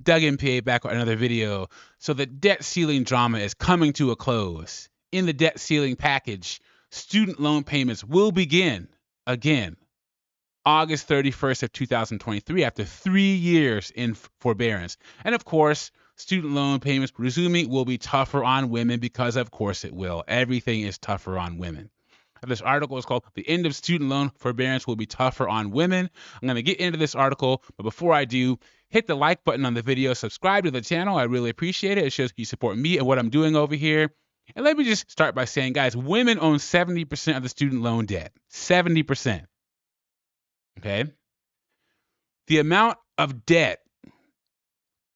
Doug MPA back with another video. So the debt ceiling drama is coming to a close. In the debt ceiling package, student loan payments will begin again August 31st of 2023 after 3 years in forbearance. And of course, student loan payments resuming will be tougher on women because of course it will. Everything is tougher on women. This article is called The End of Student Loan Forbearance Will Be Tougher on Women. I'm going to get into this article, but before I do, hit the like button on the video, subscribe to the channel. I really appreciate it. It shows you support me and what I'm doing over here. And let me just start by saying, guys, women own 70% of the student loan debt. 70%. Okay? The amount of debt,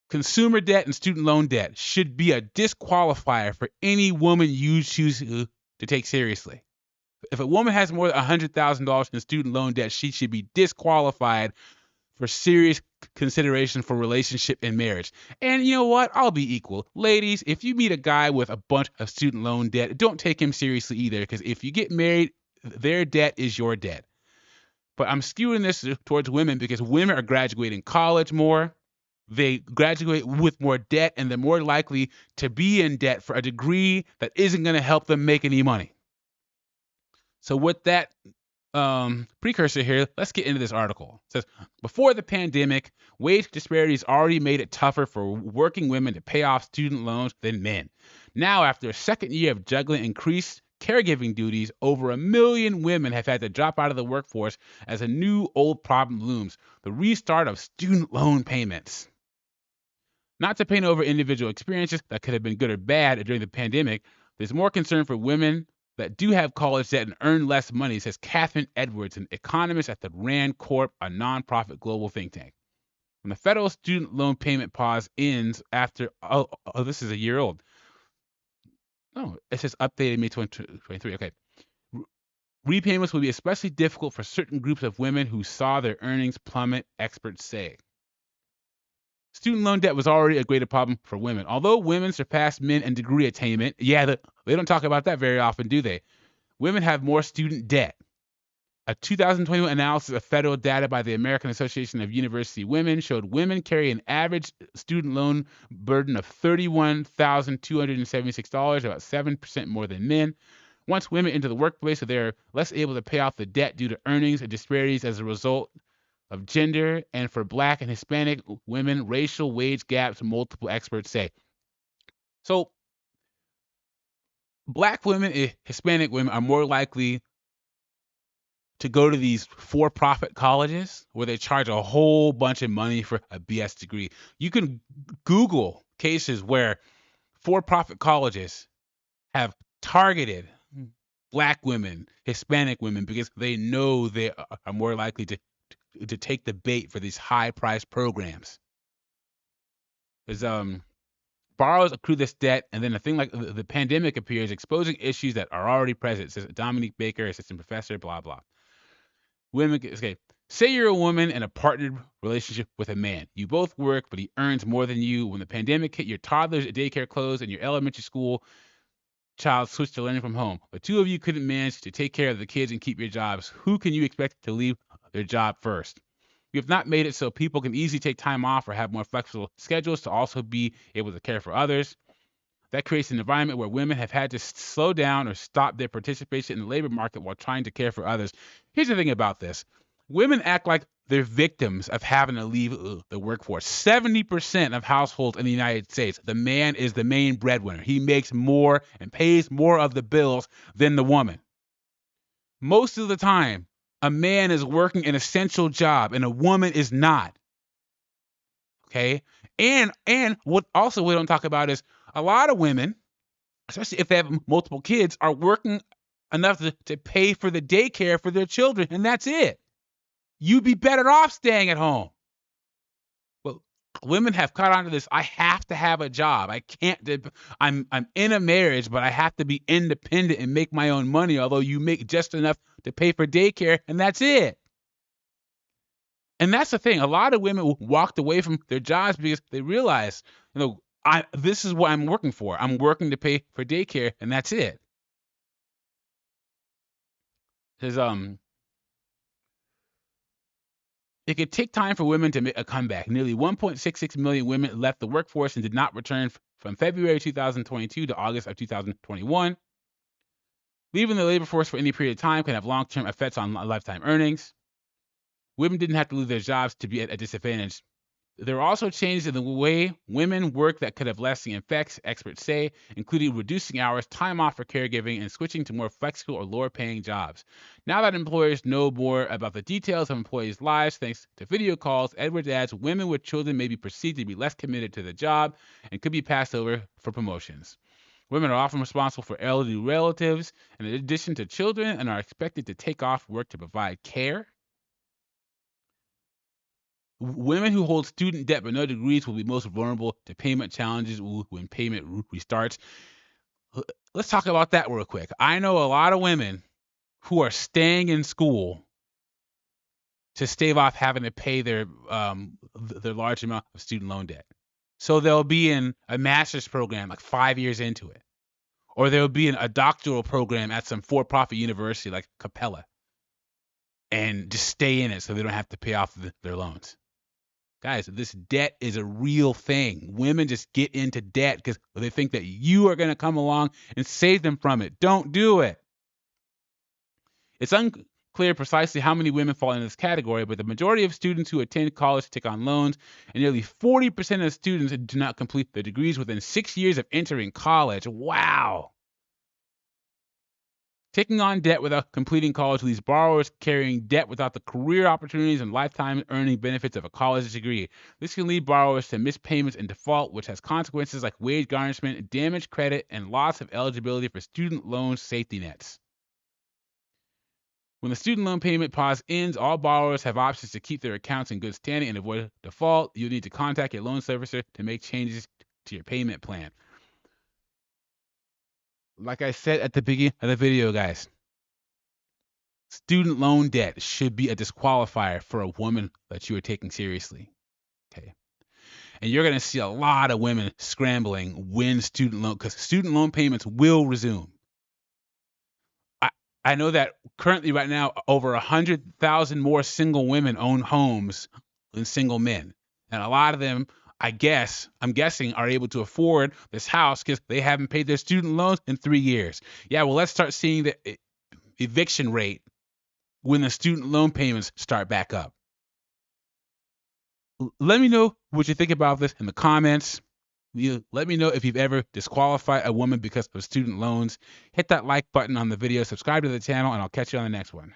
consumer debt and student loan debt, should be a disqualifier for any woman you choose to take seriously. If a woman has more than $100,000 in student loan debt, she should be disqualified for serious consideration for relationship and marriage. And you know what? I'll be equal. Ladies, if you meet a guy with a bunch of student loan debt, don't take him seriously either, because if you get married, their debt is your debt. But I'm skewing this towards women because women are graduating college more. They graduate with more debt, and they're more likely to be in debt for a degree that isn't going to help them make any money. So with that precursor here, let's get into this article. It says, before the pandemic, wage disparities already made it tougher for working women to pay off student loans than men. Now, after a second year of juggling increased caregiving duties, over 1 million women have had to drop out of the workforce as a new old problem looms: the restart of student loan payments. Not to paint over individual experiences that could have been good or bad during the pandemic, there's more concern for women that do have college debt and earn less money, says Catherine Edwards, an economist at the RAND Corp, a nonprofit global think tank. When the federal student loan payment pause ends after, this is a year old. Oh, it says updated May 2023. Okay. Repayments will be especially difficult for certain groups of women who saw their earnings plummet, experts say. Student loan debt was already a greater problem for women. Although women surpass men in degree attainment, they don't talk about that very often, do they? Women have more student debt. A 2021 analysis of federal data by the American Association of University Women showed women carry an average student loan burden of $31,276, about 7% more than men. Once women enter the workplace, they're less able to pay off the debt due to earnings and disparities as a result of gender, and for Black and Hispanic women, racial wage gaps, multiple experts say. So Black women and Hispanic women are more likely to go to these for-profit colleges where they charge a whole bunch of money for a BS degree. You can Google cases where for-profit colleges have targeted Black women, Hispanic women, because they know they are more likely to take the bait for these high-priced programs. There's borrowers accrue this debt, and then a thing like the pandemic appears, exposing issues that are already present. It says Dominique Baker, assistant professor, blah blah. Women, okay. Say you're a woman in a partnered relationship with a man. You both work, but he earns more than you. When the pandemic hit, your toddler's daycare closed, and your elementary school child switched to learning from home. The two of you couldn't manage to take care of the kids and keep your jobs. Who can you expect to leave their job first? We have not made it so people can easily take time off or have more flexible schedules to also be able to care for others. That creates an environment where women have had to slow down or stop their participation in the labor market while trying to care for others. Here's the thing about this. Women act like they're victims of having to leave the workforce. 70% of households in the United States, the man is the main breadwinner. He makes more and pays more of the bills than the woman. Most of the time, a man is working an essential job and a woman is not. Okay? And what also we don't talk about is a lot of women, especially if they have multiple kids, are working enough to pay for the daycare for their children, and that's it. You'd be better off staying at home. Well, women have caught on to this. I have to have a job. I can't. I'm in a marriage, but I have to be independent and make my own money. Although you make just enough to pay for daycare, and that's it. And that's the thing. A lot of women walked away from their jobs because they realized, this is what I'm working for. I'm working to pay for daycare, and that's it. There's It could take time for women to make a comeback. Nearly 1.66 million women left the workforce and did not return from February 2022 to August of 2021. Leaving the labor force for any period of time can have long-term effects on lifetime earnings. Women didn't have to lose their jobs to be at a disadvantage. There are also changes in the way women work that could have lasting effects, experts say, including reducing hours, time off for caregiving, and switching to more flexible or lower-paying jobs. Now that employers know more about the details of employees' lives thanks to video calls, Edwards adds women with children may be perceived to be less committed to the job and could be passed over for promotions. Women are often responsible for elderly relatives in addition to children and are expected to take off work to provide care. Women who hold student debt but no degrees will be most vulnerable to payment challenges when payment restarts. Let's talk about that real quick. I know a lot of women who are staying in school to stave off having to pay their large amount of student loan debt. So they'll be in a master's program like 5 years into it, or they'll be in a doctoral program at some for-profit university like Capella, and just stay in it so they don't have to pay off their loans. Guys, this debt is a real thing. Women just get into debt because they think that you are going to come along and save them from it. Don't do it. It's unclear precisely how many women fall into this category, but the majority of students who attend college take on loans, and nearly 40% of students do not complete their degrees within 6 years of entering college. Wow. Taking on debt without completing college leaves borrowers carrying debt without the career opportunities and lifetime earning benefits of a college degree. This can lead borrowers to miss payments and default, which has consequences like wage garnishment, damaged credit, and loss of eligibility for student loan safety nets. When the student loan payment pause ends, all borrowers have options to keep their accounts in good standing and avoid default. You'll need to contact your loan servicer to make changes to your payment plan. Like I said at the beginning of the video, guys, student loan debt should be a disqualifier for a woman that you are taking seriously. Okay. And you're going to see a lot of women scrambling when because student loan payments will resume. I know that currently right now, over 100,000 more single women own homes than single men. And a lot of them, I'm guessing, are able to afford this house because they haven't paid their student loans in 3 years. Yeah, well, let's start seeing the eviction rate when the student loan payments start back up. Let me know what you think about this in the comments. Let me know if you've ever disqualified a woman because of student loans. Hit that like button on the video, subscribe to the channel, and I'll catch you on the next one.